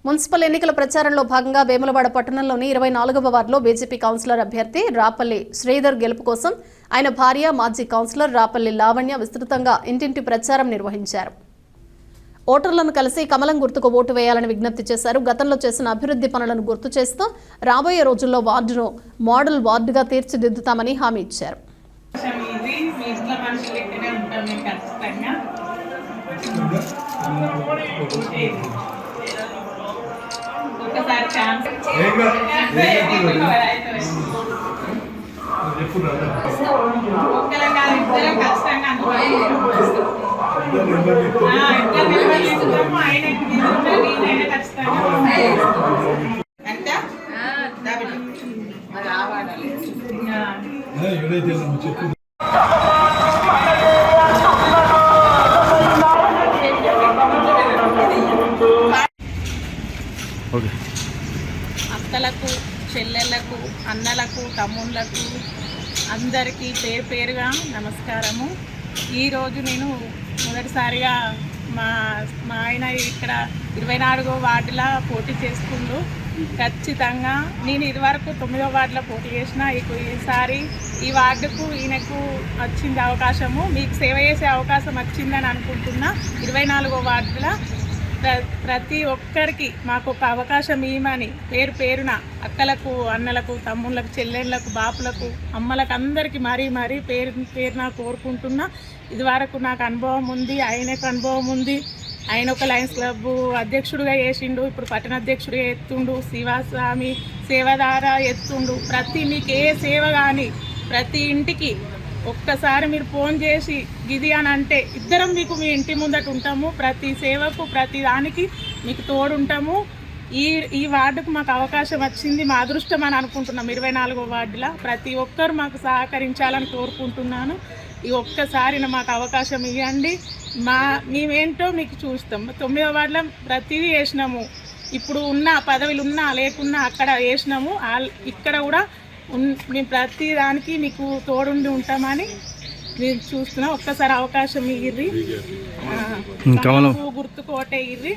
Municipal ఎన్నికల ప్రచారంలో భాగంగా వేములవాడ పట్టణంలోని 24వ వార్డులో బీజేపీ కౌన్సిలర్ అభ్యర్థి రాపల్లి శ్రీధర్ గెలుపు కోసం ఆయన భార్య మాజీ కౌన్సిలర్ రాపల్లి లావణ్య విస్తృతంగా ఇంటింటి ప్రచారం నిర్వహించారు. ఓటర్లను కలిసి కమలం గుర్తుకు ఓటు వేయాలని విజ్ఞప్తి చేశారు. గతంలో చేసిన అభివృద్ధి పనులను గుర్తు చేస్తూ రాబోయే రోజుల్లో వార్డును మోడల్ వార్డుగా తీర్చిదిద్దుతామని హామీ ఇచ్చారు. అక్కలకు, చెల్లెళ్లకు, అన్నలకు, తమ్ముళ్లకు అందరికీ పేరు పేరుగా నమస్కారము. ఈరోజు నేను మొదటిసారిగా మా ఆయన ఇక్కడ 24వ వార్డులో పోటీ చేస్తుండు. ఖచ్చితంగా నేను ఇదివరకు 9వ వార్డులో పోటీ చేసిన, ఈసారి ఈ వార్డుకు ఈయనకు వచ్చింది అవకాశము, మీకు సేవ చేసే అవకాశం వచ్చిందని అనుకుంటున్నా. 24వ వార్డులో ప్రతి ఒక్కరికి మాకు ఒక అవకాశం ఇవ్వమని పేరు పేరున అక్కలకు, అన్నలకు, తమ్ముళ్ళకు, చెల్లెళ్ళకు, బాపులకు, అమ్మలకు అందరికీ మరీ పేరున కోరుకుంటున్నా. ఇదివరకు నాకు అనుభవం ఉంది, ఆయనకు అనుభవం ఉంది. ఆయన ఒక లయన్స్ క్లబ్ అధ్యక్షుడిగా చేసిండు, ఇప్పుడు పట్టణ అధ్యక్షుడిగా ఎత్తుండు, శివస్వామి సేవధార ఎత్తుండు. మీకు ఏ సేవ కానీ ప్రతి ఇంటికి ఒక్కసారి మీరు ఫోన్ చేసి గిది అని అంటే ఇద్దరం మీకు మీ ఇంటి ముందట ఉంటాము. ప్రతి సేవకు, ప్రతి దానికి మీకు తోడుంటాము. ఈ వార్డుకు మాకు అవకాశం వచ్చింది, మా అదృష్టం అని అనుకుంటున్నాం. 24వ వార్డులో ప్రతి ఒక్కరు మాకు సహకరించాలని కోరుకుంటున్నాను. ఈ ఒక్కసారి మాకు అవకాశం ఇవ్వండి, మేమేంటో మీకు చూస్తాం. 9వ వార్డులో ప్రతిదీ వేసినాము, ఇప్పుడు ఉన్న పదవులు ఉన్నా లేకున్నా అక్కడ వేసినాము. ఇక్కడ కూడా మేము ప్రతి దానికి మీకు తోడుండి ఉంటామని మేము చూస్తున్నాం. ఒక్కసారి అవకాశం ఇయ్యి, గుర్తుకోటే ఇర్రి.